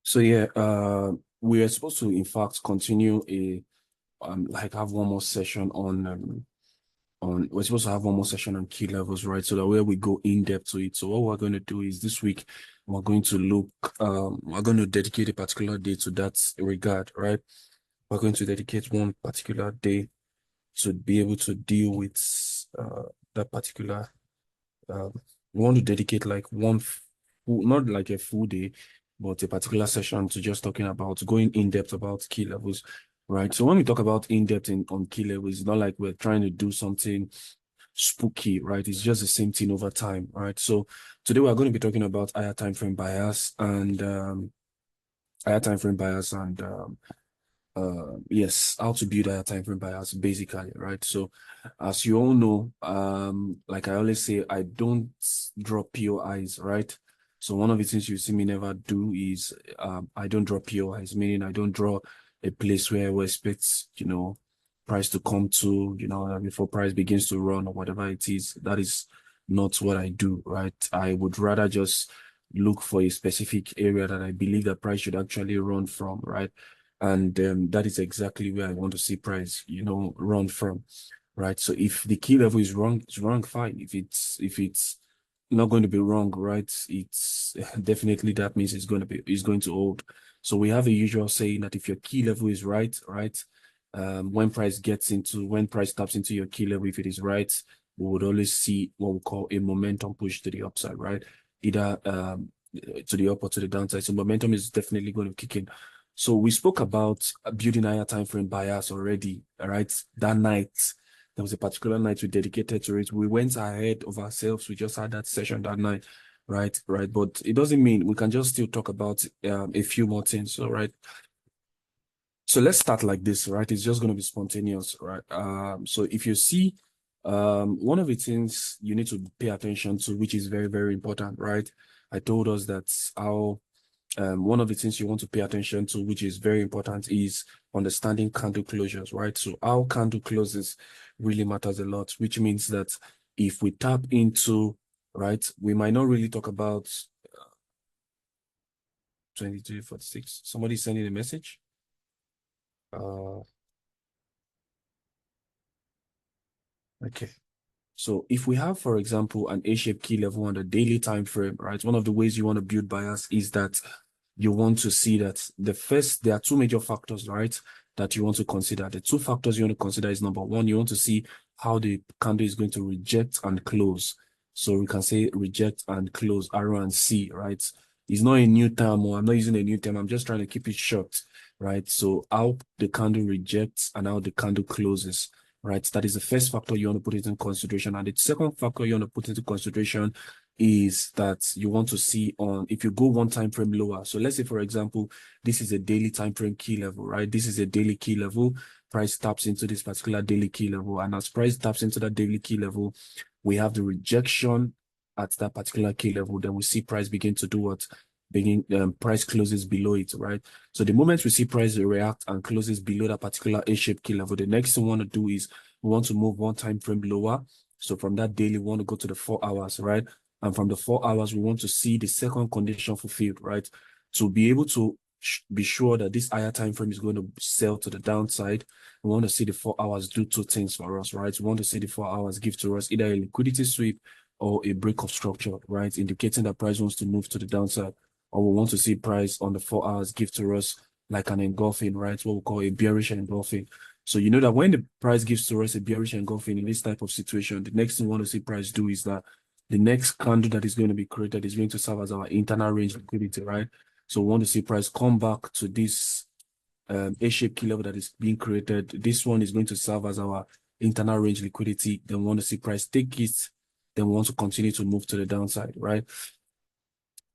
So yeah, we are supposed to in fact continue a like have one more session on we're supposed to have one more session on key levels, right? So that where we go in depth to it. So what we're going to do is this week we're going to look we're going to dedicate a particular day to that regard, right? We're going to dedicate one particular day to be able to deal with that particular we want to dedicate like not like a full day, but a particular session to just talking about going in depth about key levels, right? So when we talk about in depth on key levels, it's not like we're trying to do something spooky, right? It's just the same thing over time, right? So today we're going to be talking about higher time frame bias and higher time frame bias and yes, how to build a time frame bias basically, right? So as you all know, like I always say, I don't draw POIs, right? So one of the things you see me never do is I don't draw POIs, meaning I don't draw a place where we expect, price to come to, before price begins to run or whatever it is. That is not what I do, right? I would rather just look for a specific area that I believe the price should actually run from, right? And that is exactly where I want to see price, run from, right? So if the key level is wrong, it's wrong, fine. If it's not going to be wrong, right? It's definitely that means it's going to hold. So we have a usual saying that if your key level is right, when price taps into your key level, if it is right, we would always see what we call a momentum push to the upside, right? Either to the up or to the downside. So momentum is definitely going to kick in. So we spoke about building higher time frame bias already, all right? That night, there was a particular night we dedicated to it. We went ahead of ourselves. We just had that session that night, right? Right. But it doesn't mean we can just still talk about a few more things, all right? So let's start like this, right? It's just going to be spontaneous, right? So if you see, one of the things you need to pay attention to, which is very, very important, right? I told us that how one of the things you want to pay attention to, which is very important, is understanding candle closures, right? So how candle closes really matters a lot, which means that if we tap into, right, we might not really talk about 2346. Somebody sending a message. Uh, okay. So if we have, for example, an A-shaped key level on the daily time frame, right? One of the ways you want to build bias is that you want to see that there are two major factors, right? That you want to consider. The two factors you want to consider is number one, you want to see how the candle is going to reject and close. So we can say reject and close, R and C, right? It's not a new term, or I'm not using a new term. I'm just trying to keep it short, right? So how the candle rejects and how the candle closes, right? That is the first factor you want to put it in consideration. And the second factor you want to put into consideration is that you want to see on if you go one time frame lower. So let's say, for example, this is a daily time frame key level, right? This is a daily key level. Price taps into this particular daily key level. And as price taps into that daily key level, we have the rejection at that particular key level. Then we see price begin to do what? Price closes below it, right? So the moment we see price react and closes below that particular A-shaped key level, the next thing we want to do is we want to move one time frame lower. So from that daily, we want to go to the 4 hours, right? And from the 4 hours, we want to see the second condition fulfilled, right? To be able to be sure that this higher time frame is going to sell to the downside, we want to see the 4 hours do two things for us, right? We want to see the 4 hours give to us either a liquidity sweep or a break of structure, right? Indicating that price wants to move to the downside. Or we want to see price on the 4 hours give to us like an engulfing, right? What we call a bearish engulfing. So you know that when the price gives to us a bearish engulfing in this type of situation, the next thing we want to see price do is that the next candle that is going to be created is going to serve as our internal range liquidity, right? So we want to see price come back to this A-shaped key level that is being created. This one is going to serve as our internal range liquidity. Then we want to see price take it. Then we want to continue to move to the downside, right?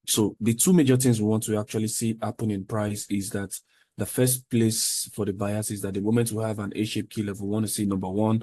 So the two major things we want to actually see happen in price is that the first place for the bias is that the moment we have an A-shaped key level, we want to see number one,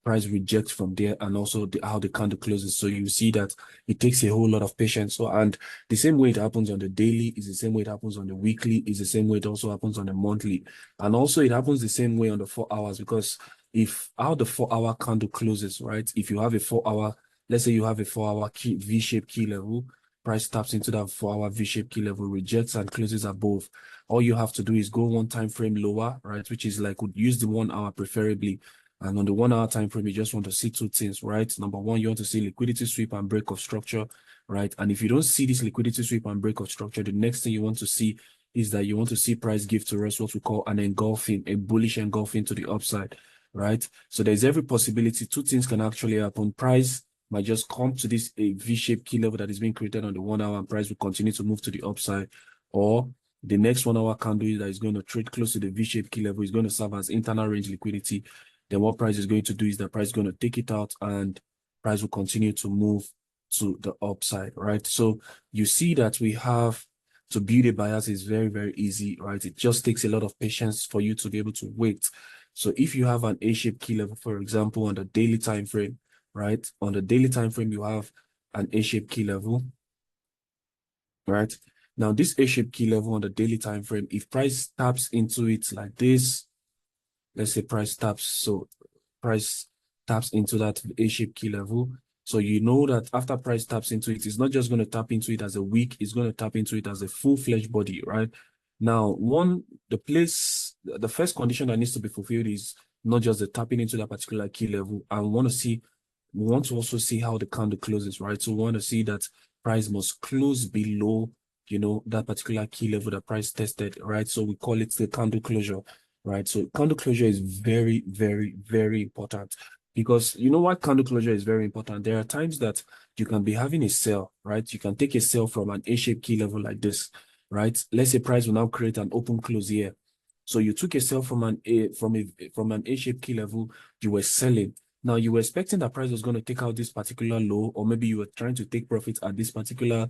price reject from there, and also how the candle closes. So you see that it takes a whole lot of patience. So, and the same way it happens on the daily is the same way it happens on the weekly, is the same way it also happens on the monthly. And also it happens the same way on the 4 hours, because if how the 4 hour candle closes, right? If you have a 4 hour, let's say you have a 4 hour key V-shaped key level, price taps into that 4-hour V-shaped key level, rejects and closes above, all you have to do is go one time frame lower, right? Which is like, would use the 1 hour preferably. And on the 1 hour time frame, you just want to see two things, right? Number one, you want to see liquidity sweep and break of structure, right? And if you don't see this liquidity sweep and break of structure, the next thing you want to see is that you want to see price give to us what we call an engulfing, a bullish engulfing to the upside, right? So there's every possibility two things can actually happen. Price might just come to this a V-shaped key level that is being created on the 1 hour, and price will continue to move to the upside, or the next 1 hour candle that is going to trade close to the V-shaped key level is going to serve as internal range liquidity. Then what price is going to do is that price is going to take it out and price will continue to move to the upside, right? So you see that we have to build a bias is very, very easy, right? It just takes a lot of patience for you to be able to wait. So if you have an A-shaped key level, for example, on the daily time frame, right? On the daily time frame, you have an A-shaped key level, right? Now, this A-shaped key level on the daily time frame, if price taps into it like this, let's say price taps into that A-shaped key level. So you know that after price taps into it, it's not just going to tap into it as a wick, it's going to tap into it as a full-fledged body, right? Now, the first condition that needs to be fulfilled is not just the tapping into that particular key level. And we want to also see how the candle closes, right? So we want to see that price must close below, that particular key level that price tested, right? So we call it the candle closure, right? So candle closure is very, very, very important, because you know why candle closure is very important? There are times that you can be having a sell, right? You can take a sell from an A-shaped key level like this, right? Let's say price will now create an open close here. So you took a sell from an A-shaped key level, you were selling. Now you were expecting that price was going to take out this particular low, or maybe you were trying to take profits at this particular,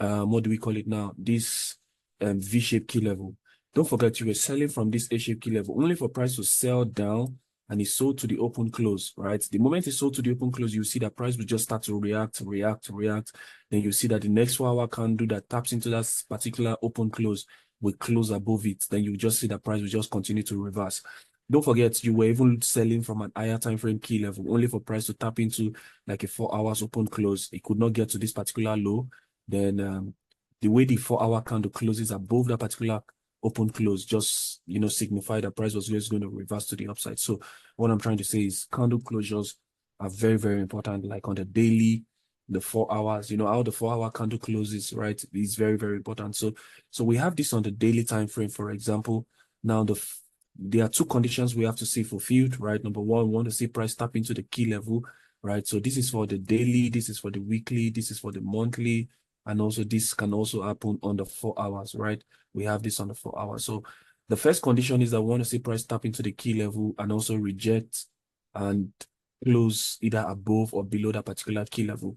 what do we call it now? This V-shaped key level. Don't forget, you were selling from this A-shaped key level only for price to sell down, and it sold to the open close, right? The moment it sold to the open close, you see that price will just start to react. Then you see that the next 4-hour candle that taps into that particular open close will close above it. Then you just see that price will just continue to reverse. Don't forget, you were even selling from an higher time frame key level only for price to tap into like a 4 hours open close. It could not get to this particular low. Then the way the 4-hour candle closes above that particular open close just signify that price was just going to reverse to the upside. So what I'm trying to say is candle closures are very, very important. Like on the daily, the 4 hours, how the 4-hour candle closes, right, is very, very important. So we have this on the daily time frame, for example. Now there are two conditions we have to see fulfilled, right? Number one, we want to see price tap into the key level, right? So this is for the daily, this is for the weekly, this is for the monthly, and also this can also happen on the 4 hours, right? We have this on the 4 hours. So the first condition is that we want to see price tap into the key level and also reject and close either above or below that particular key level,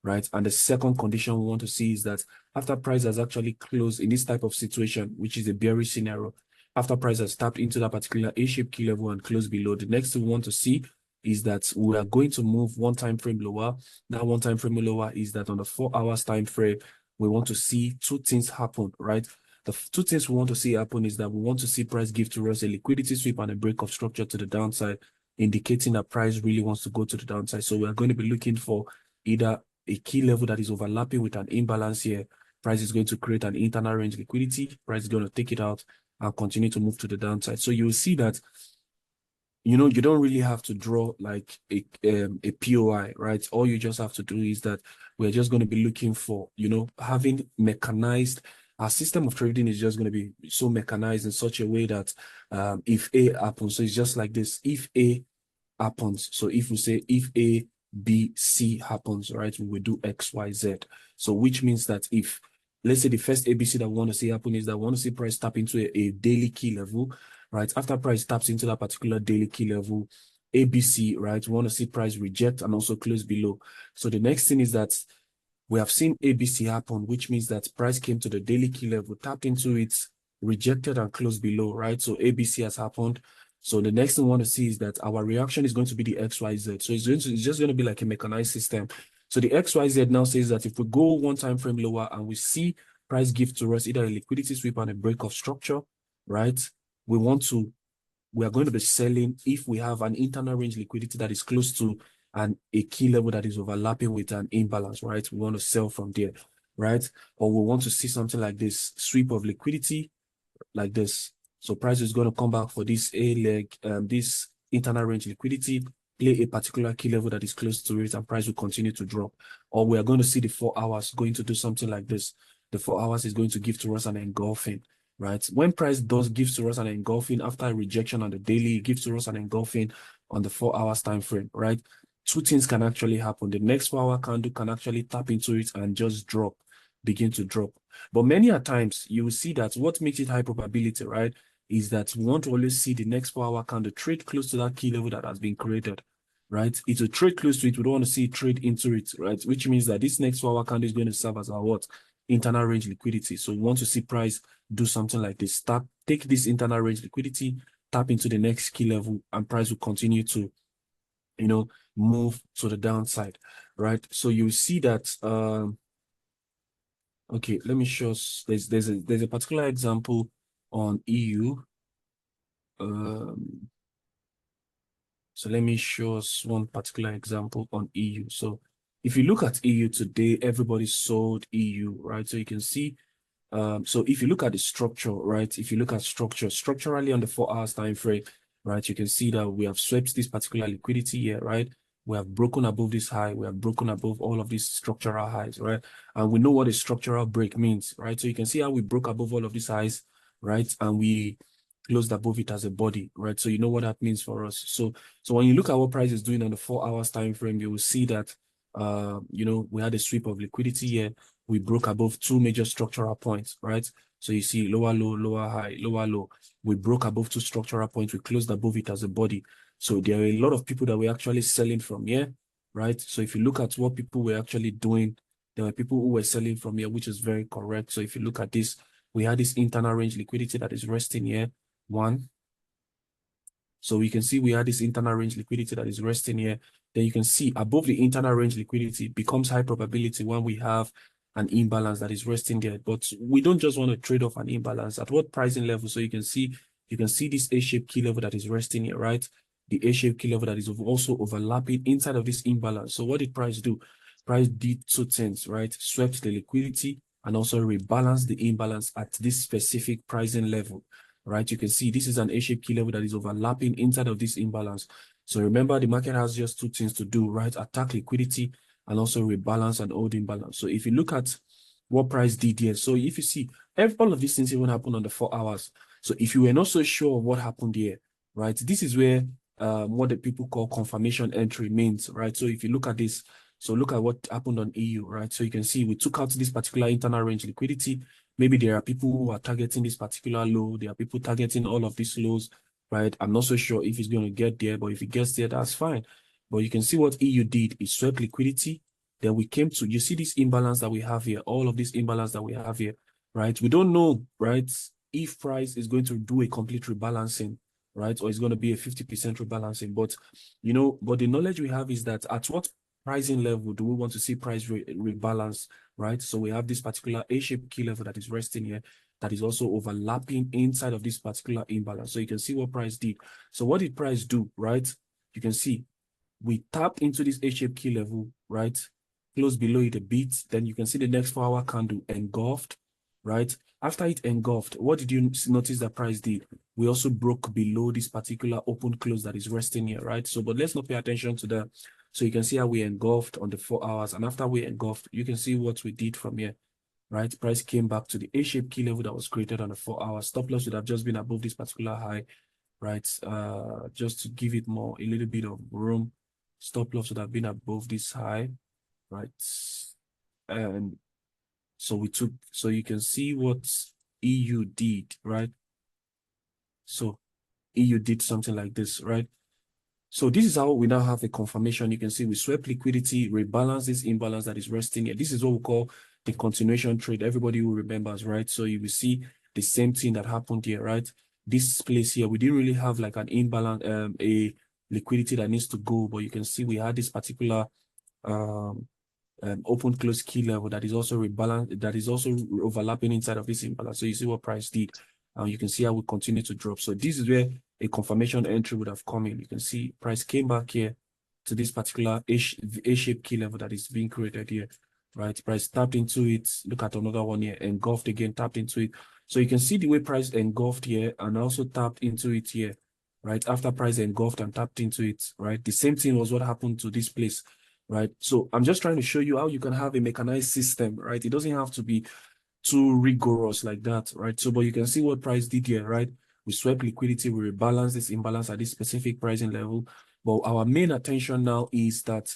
right? And the second condition we want to see is that after price has actually closed in this type of situation, which is a bearish scenario, after price has tapped into that particular A-shaped key level and closed below, the next thing we want to see is that we are going to move one time frame lower. That one time frame lower is that on the 4 hours time frame, we want to see two things happen, right? The two things we want to see happen is that we want to see price give to us a liquidity sweep and a break of structure to the downside, indicating that price really wants to go to the downside. So we are going to be looking for either a key level that is overlapping with an imbalance here. Price is going to create an internal range liquidity. Price is going to take it out and continue to move to the downside. So you will see that you don't really have to draw like a POI, right? All you just have to do is that we're just going to be looking for, having mechanized. Our system of trading is just going to be so mechanized in such a way that if A happens, so it's just like this. If A happens, so if we say if A, B, C happens, right, we will do X, Y, Z. So which means that if, let's say the first ABC that we want to see happen is that we want to see price tap into a daily key level, right? After price taps into that particular daily key level, ABC, right, we want to see price reject and also close below. So the next thing is that we have seen ABC happen, which means that price came to the daily key level, tapped into it, rejected and closed below, right? So ABC has happened. So the next thing we want to see is that our reaction is going to be the XYZ. So it's just going to be like a mechanized system. So the XYZ now says that if we go one time frame lower and we see price give to us either a liquidity sweep and a break of structure, right? We are going to be selling if we have an internal range liquidity that is close to a key level that is overlapping with an imbalance, right? We want to sell from there. right? Or we want to see something like this sweep of liquidity like this. So price is going to come back for this A leg, this internal range liquidity, play a particular key level that is close to it, and price will continue to drop. Or we are going to see the 4 hours going to do something like this. The 4 hours is going to give to us an engulfing, right? When price does give to us an engulfing after a rejection on the daily, it gives to us an engulfing on the 4 hours time frame, right? Two things can actually happen. The next 4 hour candle can actually tap into it and just drop, begin to drop. But many a times you will see that what makes it high probability, right, is that we want to always see the next 4 hour candle trade close to that key level that has been created, right? It's a trade close to it. We don't want to see it trade into it, right? Which means that this next 4 hour candle is going to serve as our what? Internal range liquidity. So we want to see price do something like this. Take this internal range liquidity, tap into the next key level, and price will continue to, move to the downside, right? So you see that okay, let me show us. There's a particular example on EU. So let me show us one particular example on EU. So if you look at EU today, everybody sold EU, right? So you can see, so if you look at the structure, right? If you look at structurally on the 4 hours time frame, right? You can see that we have swept this particular liquidity here, right? We have broken above this high. We have broken above all of these structural highs, right? And we know what a structural break means, right? So you can see how we broke above all of these highs, right? And we closed above it as a body, right? So you know what that means for us. So when you look at what price is doing on the 4 hours time frame, you will see that, we had a sweep of liquidity here. We broke above two major structural points, right? So you see lower low, lower high, lower low. We broke above two structural points. We closed above it as a body. So there are a lot of people that were actually selling from here, right? So if you look at what people were actually doing, there were people who were selling from here, which is very correct. So if you look at this, we had this internal range liquidity that is resting here, one. So we can see we had this internal range liquidity that is resting here. Then you can see above the internal range liquidity becomes high probability when we have an imbalance that is resting there. But we don't just want to trade off an imbalance. At what pricing level? So you can see this A-shaped key level that is resting here, right? The A-shaped key level that is also overlapping inside of this imbalance. So what did price do? Price did two things, right? Swept the liquidity and also rebalanced the imbalance at this specific pricing level, right? You can see this is an A-shaped key level that is overlapping inside of this imbalance. So remember, the market has just two things to do, right? Attack liquidity and also rebalance and hold imbalance. So if you look at what price did here, so if you see, all of these things even happen on the 4 hours. So if you were not so sure of what happened here, right, this is where what the people call confirmation entry means, right? So if you look at this, so look at what happened on EU, right? So you can see we took out this particular internal range liquidity. Maybe there are people who are targeting this particular low. There are people targeting all of these lows, right? I'm not so sure if it's going to get there, but if it gets there, that's fine. But you can see what EU did. It swept liquidity. Then we came to, you see this imbalance that we have here, all of this imbalance that we have here, right? We don't know, right, if price is going to do a complete rebalancing, right? Or it's going to be a 50% rebalancing. But, but the knowledge we have is that at what pricing level do we want to see price rebalance, right? So we have this particular A-shaped key level that is resting here, that is also overlapping inside of this particular imbalance. So you can see what price did. So what did price do, right? You can see we tapped into this A-shaped key level, right? Close below it a bit. Then you can see the next 4 hour candle engulfed, right? After it engulfed, what did you notice that price did? We also broke below this particular open close that is resting here, right? So, but let's not pay attention to that. So you can see how we engulfed on the 4 hours. And after we engulfed, you can see what we did from here, right? Price came back to the A-shaped key level that was created on the 4 hours. Stop loss would have just been above this particular high, right? Just to give it a little bit of room. Stop loss would have been above this high, right? And so you can see what EU did, right? So EU did something like this, right? So this is how we now have a confirmation. You can see we swept liquidity, rebalance this imbalance that is resting here. This is what we call the continuation trade. Everybody who remembers, right? So you will see the same thing that happened here, right? This place here, we didn't really have like an imbalance, a liquidity that needs to go, but you can see we had this particular open close key level that is also rebalanced, that is also overlapping inside of this imbalance. So you see what price did. You can see how we continue to drop. So this is where a confirmation entry would have come in. You can see price came back here to this particular A-shaped key level that is being created here. right? Price tapped into it. Look at another one here, engulfed again, tapped into it. So you can see the way price engulfed here and also tapped into it here, right? After price engulfed and tapped into it, right? The same thing was what happened to this place, right? So I'm just trying to show you how you can have a mechanized system, right? It doesn't have to be too rigorous like that, right? So, but you can see what price did here, right? We swept liquidity, we rebalance this imbalance at this specific pricing level. But our main attention now is that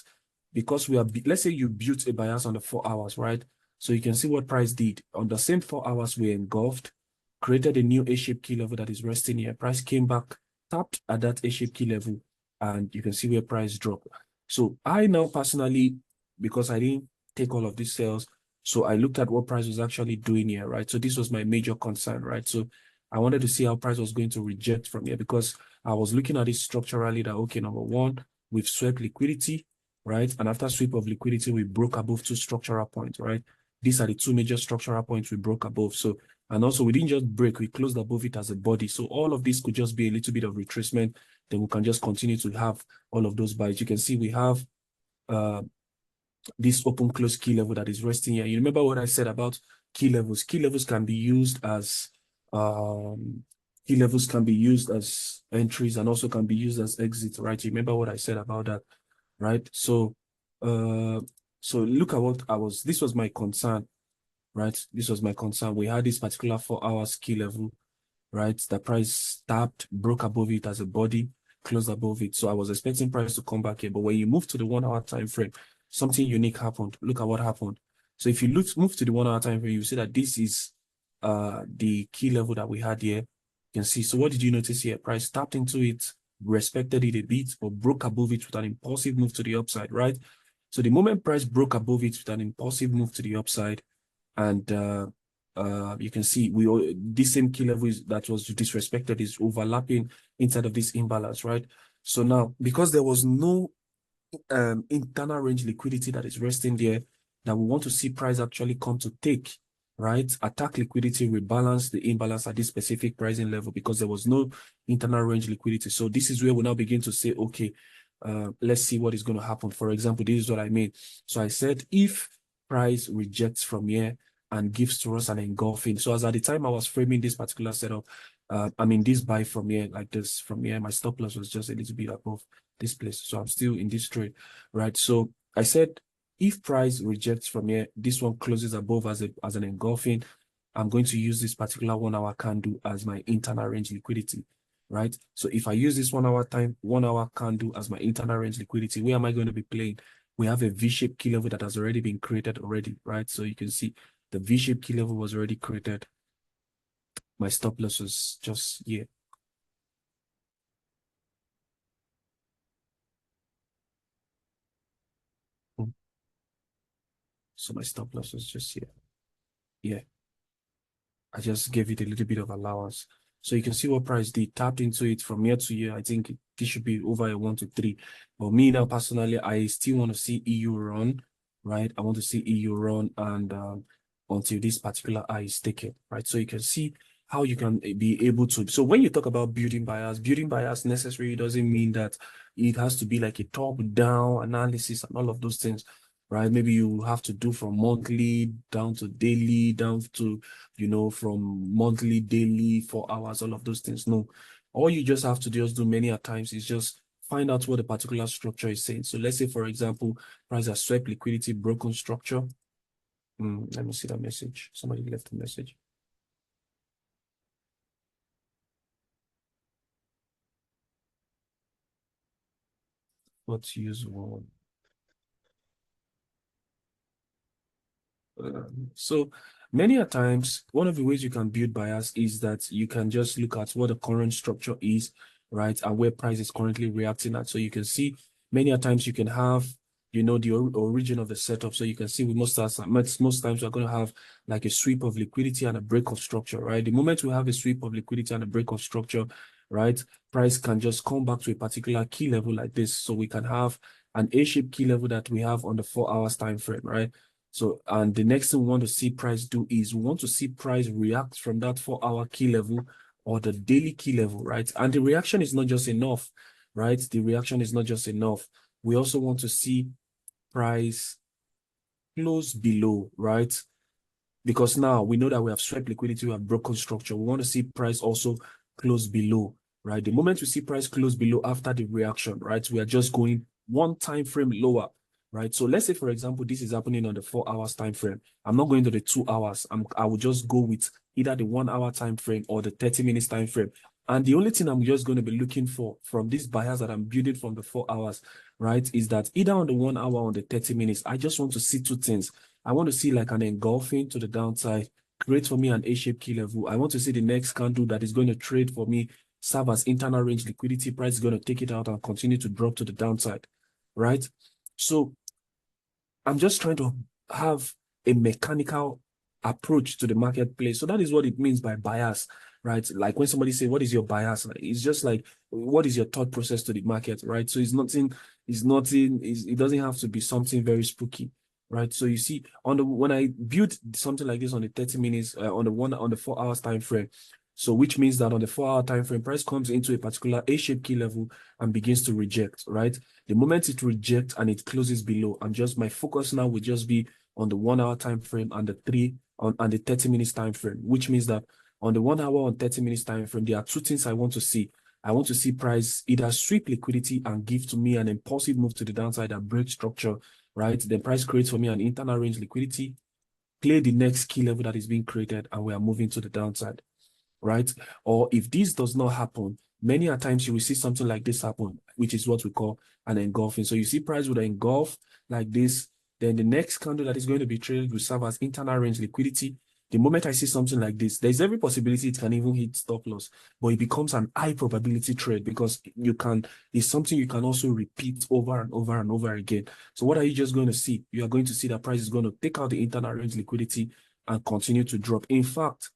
because we are, let's say you built a bias on the 4 hours, right? So you can see what price did. On the same 4 hours, we engulfed, created a new A-shaped key level that is resting here. Price came back, tapped at that A-shaped key level, and you can see where price dropped. So I now personally, because I didn't take all of these sales, so I looked at what price was actually doing here, right? So this was my major concern, right? So I wanted to see how price was going to reject from here because I was looking at it structurally that, okay, number one, we've swept liquidity, right? And after sweep of liquidity, we broke above 2 structural points, right? These are the 2 major structural points we broke above. So, and also we didn't just break, we closed above it as a body. So all of this could just be a little bit of retracement. Then we can just continue to have all of those buys. You can see we have this open close key level that is resting here. You remember what I said about key levels? Key levels can be used as entries and also can be used as exits, right? You remember what I said about that, right? So look at what this was my concern, right? This was my concern. We had this particular 4 hours key level, right? The price tapped, broke above it as a body, closed above it. So I was expecting price to come back here. But when you move to the 1 hour time frame, something unique happened. Look at what happened. So if you move to the 1 hour time frame, you see that this is the key level that we had here. You can see. So what did you notice here? Price tapped into it, respected it a bit, but broke above it with an impulsive move to the upside, right? So the moment price broke above it with an impulsive move to the upside, and you can see this same key level that was disrespected is overlapping inside of this imbalance, right? So now, because there was no internal range liquidity that is resting there, that we want to see price actually come to take, right? Attack liquidity, rebalance the imbalance at this specific pricing level because there was no internal range liquidity. So this is where we now begin to say, okay, let's see what is going to happen. For example, this is what I mean. So I said, if price rejects from here and gives to us an engulfing. So as at the time I was framing this particular setup, this buy from here, like this from here, my stop loss was just a little bit above this place. So I'm still in this trade, right? So I said, if price rejects from here, this one closes above as an engulfing, I'm going to use this particular 1 hour candle as my internal range liquidity, right? So if I use this 1 hour candle as my internal range liquidity, where am I going to be playing? We have a V-shaped key level that has already been created already, right? So you can see the V-shaped key level was already created. My stop loss was just here. So my stop loss was just here. Yeah. I just gave it a little bit of allowance. So you can see what price did, tapped into it from year to year. I think this should be over a 1 to 3. But me now personally, I still want to see EU run, right? I want to see EU run and until this particular eye is taken, right? So you can see how you can be able to. So when you talk about building bias necessarily doesn't mean that it has to be like a top-down analysis and all of those things, right? Maybe you have to do from monthly down to daily, down to from monthly, daily, 4 hours, all of those things. No, all you just have to just do many a times is just find out what a particular structure is saying. So let's say, for example, price has swept liquidity, broken structure. Let me see that message. Somebody left a message. Let's use one. So many a times, one of the ways you can build bias is that you can just look at what the current structure is, right, and where price is currently reacting at. So you can see many a times you can have, the origin of the setup. So you can see with most times we're going to have like a sweep of liquidity and a break of structure, right? The moment we have a sweep of liquidity and a break of structure, right, price can just come back to a particular key level like this. So we can have an A-shaped key level that we have on the 4 hours time frame, right? So, and the next thing we want to see price do is we want to see price react from that 4 hour key level or the daily key level, right? And the reaction is not just enough, right? The reaction is not just enough. We also want to see price close below, right? Because now we know that we have swept liquidity, we have broken structure. We want to see price also close below, right? The moment we see price close below after the reaction, right, we are just going one time frame lower, right? So let's say, for example, this is happening on the 4 hours time frame. I'm not going to the 2 hours. I will just go with either the 1 hour time frame or the 30 minutes time frame. And the only thing I'm just going to be looking for from these buyers that I'm building from the 4 hours, right, is that either on the 1 hour or on the 30 minutes, I just want to see two things. I want to see like an engulfing to the downside, create for me an A-shaped key level. I want to see the next candle that is going to trade for me, serve as internal range liquidity. Price is going to take it out and continue to drop to the downside, right? So I'm just trying to have a mechanical approach to the marketplace. So that is what it means by bias, right? Like when somebody say, what is your bias? Like, it's just like, what is your thought process to the market, right? So it doesn't have to be something very spooky, right? So you see, when I build something like this on the 30 minutes, on the 4 hours time frame, so which means that on the 4 hour time frame, price comes into a particular A-shaped key level and begins to reject, right? The moment it rejects and it closes below, my focus now will just be on the 1 hour time frame and the 30 minutes time frame, which means that on the 1 hour and 30 minutes time frame, there are two things I want to see. I want to see price either sweep liquidity and give to me an impulsive move to the downside and break structure, right? Then price creates for me an internal range liquidity, play the next key level that is being created, and we are moving to the downside, right? Or if this does not happen, many a times you will see something like this happen, which is what we call an engulfing. So you see price would engulf like this, then the next candle that is going to be traded will serve as internal range liquidity. The moment I see something like this, there's every possibility it can even hit stop loss, but it becomes an high probability trade because it's something you can also repeat over and over and over again. So what are you just going to see? You are going to see that price is going to take out the internal range liquidity and continue to drop. In fact,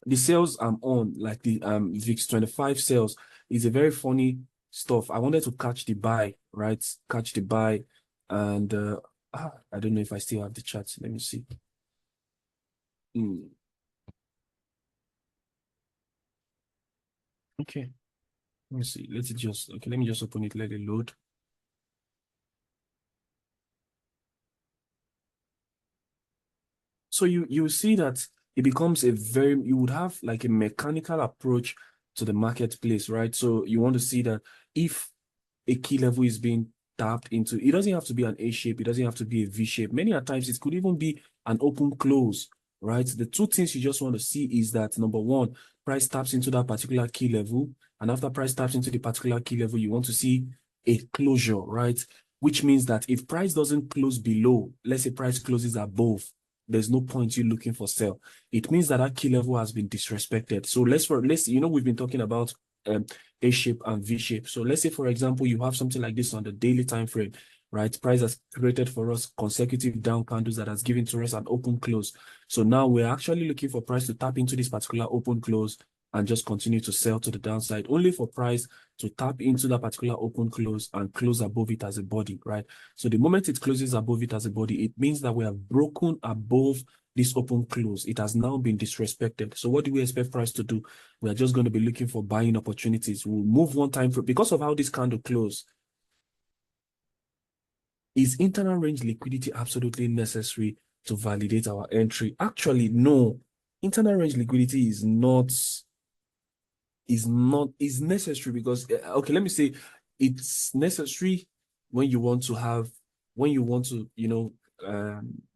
the sales I'm on, like the VIX 25 sales, is a very funny stuff. I wanted to catch the buy, right? Catch the buy, and I don't know if I still have the charts. Let me see. Okay, let me see. Let me just open it. Let it load. So you see that it becomes you would have like a mechanical approach to the marketplace, right? So you want to see that if a key level is being tapped into, it doesn't have to be an A shape, it doesn't have to be a V shape. Many a times it could even be an open close, right? The two things you just want to see is that number one, price taps into that particular key level, and after price taps into the particular key level, you want to see a closure, right? Which means that if price doesn't close below, let's say price closes above, there's no point you looking for sell. It means that that key level has been disrespected. So let's we've been talking about A shape and V shape. So let's say, for example, you have something like this on the daily time frame, right? Price has created for us consecutive down candles that has given to us an open close. So now we're actually looking for price to tap into this particular open close and just continue to sell to the downside, only for price to tap into that particular open close and close above it as a body, right? So the moment it closes above it as a body, it means that we have broken above this open close. It has now been disrespected. So what do we expect price to do? We are just going to be looking for buying opportunities. We'll move one time for because of how this candle closed. Is internal range liquidity absolutely necessary to validate our entry? Actually, no. Internal range liquidity is necessary because okay, let me say it's necessary when you want to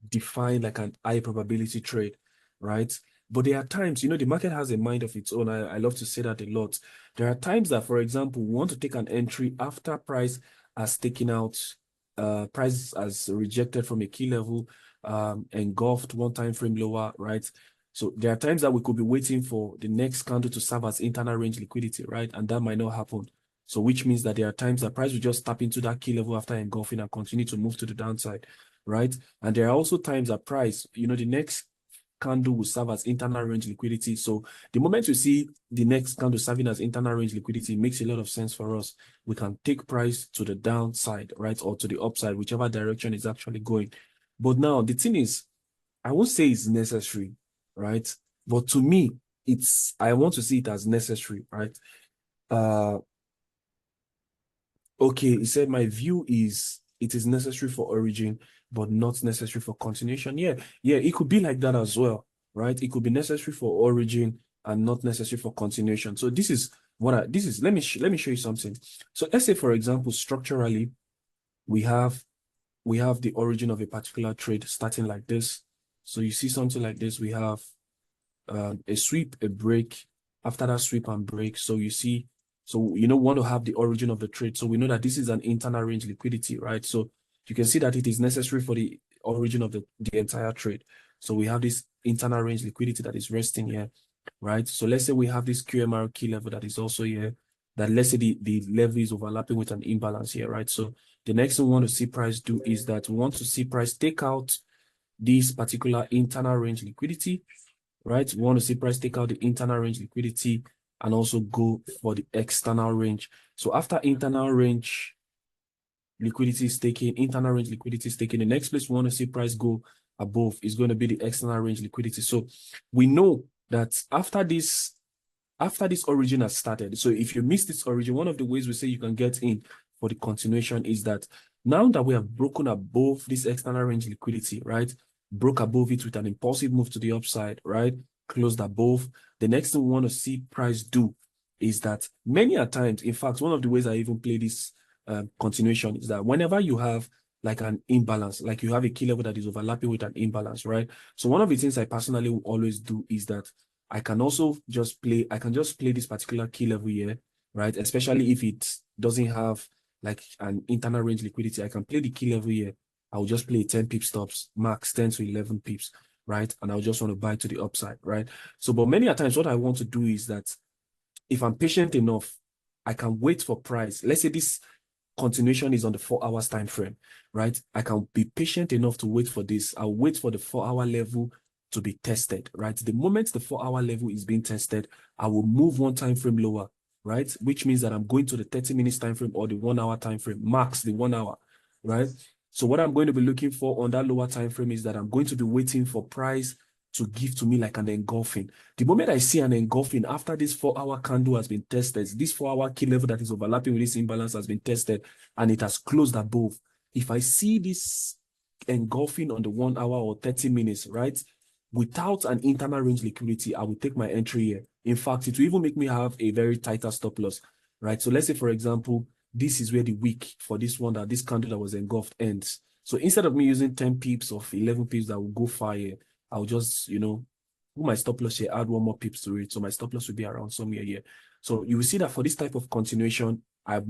define like an high probability trade, right? But there are times, the market has a mind of its own. I love to say that a lot. There are times that, for example, we want to take an entry after price has taken out, price has rejected from a key level, engulfed one time frame lower, right? So there are times that we could be waiting for the next candle to serve as internal range liquidity, right? And that might not happen. So which means that there are times that price will just tap into that key level after engulfing and continue to move to the downside, right? And there are also times that price, the next candle will serve as internal range liquidity. So the moment you see the next candle serving as internal range liquidity, it makes a lot of sense for us. We can take price to the downside, right? Or to the upside, whichever direction is actually going. But now the thing is, I won't say it's necessary, right? But to me, I want to see it as necessary, right? Okay, he said my view is it is necessary for origin but not necessary for continuation. Yeah, it could be like that as well, right? It could be necessary for origin and not necessary for continuation. So this is let me show you something. So let's say, for example, structurally, we have the origin of a particular trade starting like this. So you see something like this. We have a sweep, a break, after that sweep and break. So you see, so want to have the origin of the trade. So we know that this is an internal range liquidity, right? So you can see that it is necessary for the origin of the entire trade. So we have this internal range liquidity that is resting here, right? So let's say we have this QMR key level that is also here, that let's say the level is overlapping with an imbalance here, right? So the next thing we want to see price do is that we want to see price take out this particular internal range liquidity, right? We want to see price take out the internal range liquidity and also go for the external range. So after internal range liquidity is taken, internal range liquidity is taken, the next place we want to see price go above is going to be the external range liquidity. So we know that after this origin has started, so if you miss this origin, one of the ways we say you can get in for the continuation is that now that we have broken above this external range liquidity, right? Broke above it with an impulsive move to the upside, right? Closed above. The next thing we want to see price do is that many a times, in fact, one of the ways I even play this continuation is that whenever you have like an imbalance, like you have a key level that is overlapping with an imbalance, right? So one of the things I personally will always do is that I can just play this particular key level here, right? Especially if it doesn't have like an internal range liquidity, I can play the key level here. I'll just play 10 pip stops, max 10 to 11 pips, right? And I'll just want to buy to the upside, right? So, but many a times what I want to do is that if I'm patient enough, I can wait for price. Let's say this continuation is on the 4 hours time frame, right? I can be patient enough to wait for this. I'll wait for the 4-hour level to be tested, right? The moment the 4-hour level is being tested, I will move one time frame lower, right? Which means that I'm going to the 30 minutes time frame or the 1 hour time frame, max the 1 hour, right? So what I'm going to be looking for on that lower time frame is that I'm going to be waiting for price to give to me like an engulfing. The moment I see an engulfing after this 4-hour candle has been tested, this 4-hour key level that is overlapping with this imbalance has been tested and it has closed above. If I see this engulfing on the 1 hour or 30 minutes, right, without an internal range liquidity, I will take my entry here. In fact, it will even make me have a very tighter stop loss, right? So let's say, for example, this is where the wick for this one, that this candle that was engulfed ends. So instead of me using 10 pips or 11 pips that will go far here, I'll just, put my stop loss here, add one more pips to it. So my stop loss will be around somewhere here. So you will see that for this type of continuation, I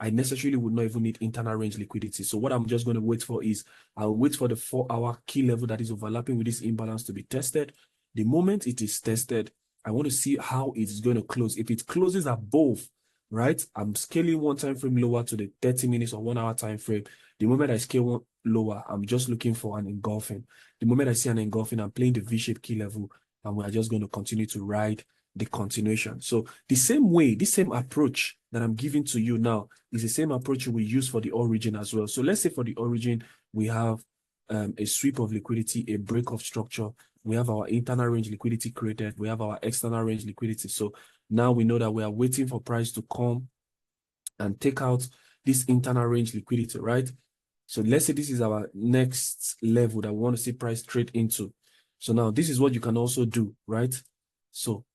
necessarily would not even need internal range liquidity. So what I'm just going to wait for is I'll wait for the 4-hour key level that is overlapping with this imbalance to be tested. The moment it is tested, I want to see how it is going to close. If it closes above, right, I'm scaling one time frame lower to the 30 minutes or 1 hour time frame. The moment I scale one lower, I'm just looking for an engulfing. The moment I see an engulfing, I'm playing the V-shaped key level, and we're just going to continue to ride the continuation. So the same approach that I'm giving to you now is the same approach we use for the origin as well. So let's say for the origin, we have a sweep of liquidity, a break of structure. We have our internal range liquidity created. We have our external range liquidity. So now we know that we are waiting for price to come and take out this internal range liquidity, right? So let's say this is our next level that we want to see price trade into. So now this is what you can also do, right? So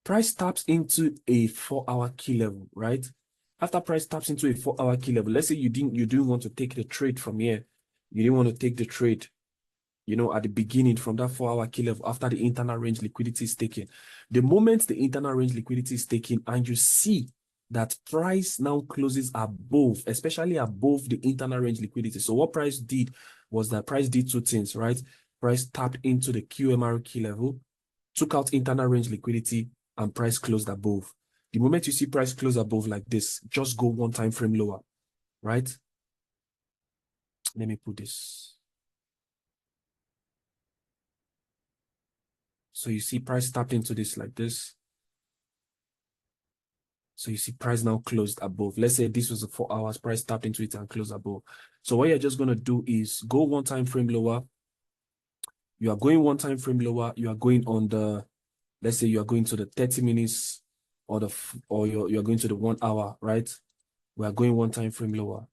price taps into a 4-hour key level, right? After price taps into a 4-hour key level, let's say you didn't want to take the trade from here. You didn't want to take the trade, at the beginning from that 4-hour key level after the internal range liquidity is taken. The moment the internal range liquidity is taken and you see that price now closes above, especially above the internal range liquidity. So what price did was that price did two things, right? Price tapped into the QMR key level, took out internal range liquidity, and price closed above. The moment you see price close above like this, just go one time frame lower, right? Let me put this. So you see price tapped into this like this. So you see price now closed above. Let's say this was a 4 hours, price tapped into it and closed above. So what you're just going to do is go one time frame lower. You are going one time frame lower. You are going on the, let's say you are going to the 30 minutes or you're going to the 1 hour, right? We are going one time frame lower.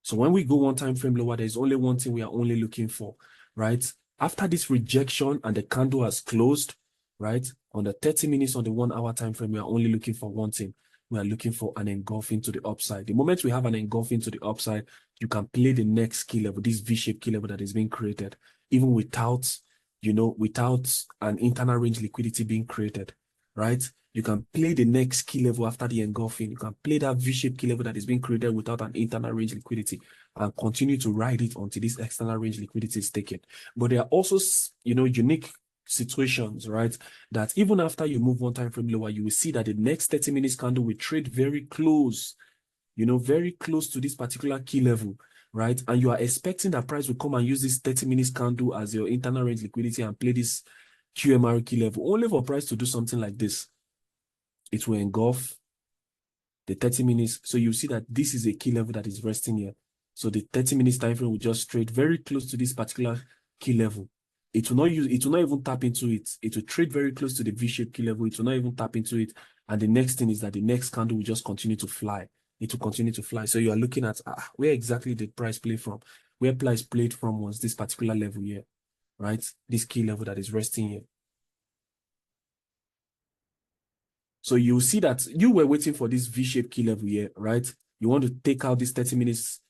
So when we go one time frame lower, there's only one thing we are only looking for, right? After this rejection and the candle has closed, right? On the 30 minutes on the 1 hour time frame, we are only looking for one thing. We are looking for an engulfing to the upside. The moment we have an engulfing to the upside, you can play the next key level, this V-shaped key level that is being created, even without, without an internal range liquidity being created, right? You can play the next key level after the engulfing. You can play that V-shaped key level that is being created without an internal range liquidity and continue to ride it until this external range liquidity is taken. But there are also, unique situations, right? That even after you move one time frame lower, you will see that the next 30 minutes candle will trade very close, very close to this particular key level, right? And you are expecting that price will come and use this 30 minutes candle as your internal range liquidity and play this QMR key level, only for price to do something like this. It will engulf the 30 minutes. So you see that this is a key level that is resting here. So the 30 minutes time frame will just trade very close to this particular key level. It will not even tap into it. It will trade very close to the V-shaped key level. It will not even tap into it. And the next thing is that the next candle will just continue to fly. It will continue to fly. So you are looking at where exactly did price play from? Where price played from was this particular level here, right? This key level that is resting here. So you see that you were waiting for this V-shaped key level here, right? You want to take out this 30 minutes,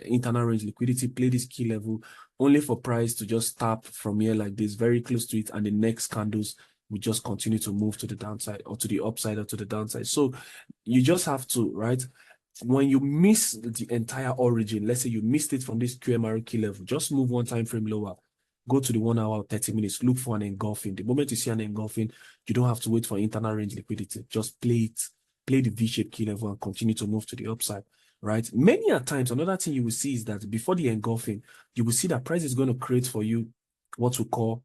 internal range liquidity, play this key level, only for price to just tap from here like this, very close to it, and the next candles will just continue to move to the downside or to the upside or to the downside. So you just have to, right? When you miss the entire origin, let's say you missed it from this QMR key level, just move one time frame lower. Go to the 1 hour, 30 minutes, look for an engulfing. The moment you see an engulfing, you don't have to wait for internal range liquidity. Just play it, play the V-shaped key level and continue to move to the upside, right? Many a times, another thing you will see is that before the engulfing, you will see that price is going to create for you what we call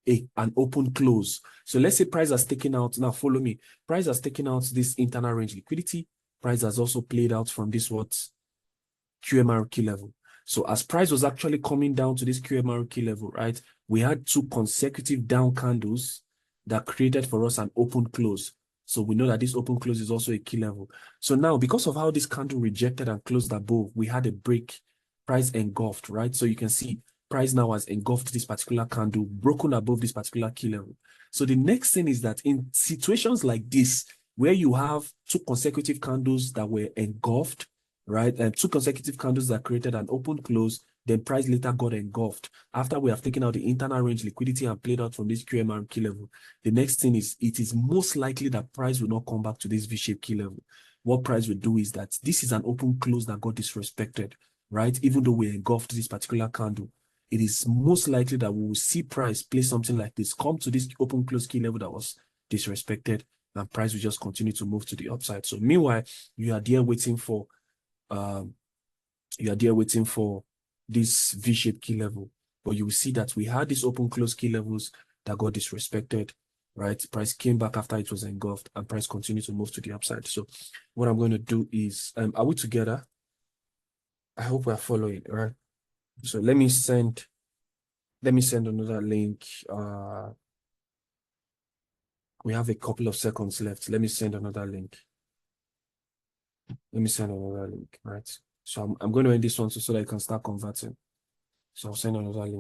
an open close. So let's say price has taken out, now follow me, price has taken out this internal range liquidity. Price has also played out from this QMR key level. So as price was actually coming down to this QMR key level, right, we had two consecutive down candles that created for us an open close. So we know that this open close is also a key level. So now, because of how this candle rejected and closed above, we had a break, price engulfed, right? So you can see price now has engulfed this particular candle, broken above this particular key level. So the next thing is that in situations like this, where you have two consecutive candles that were engulfed, right? And two consecutive candles that created an open close, then price later got engulfed. After we have taken out the internal range liquidity and played out from this QMR key level, the next thing is it is most likely that price will not come back to this V-shaped key level. What price will do is that this is an open close that got disrespected, right? Even though we engulfed this particular candle, it is most likely that we will see price play something like this, come to this open close key level that was disrespected, and price will just continue to move to the upside. So meanwhile, you are there waiting for this V-shaped key level, but you will see that we had these open close key levels that got disrespected, right? Price came back after it was engulfed and price continued to move to the upside. So what I'm going to do is, are we together? I hope we're following, right? So let me send another link. We have a couple of seconds left. Let me send another link. Right? So I'm going to end this one so that I can start converting. So I'll send another link.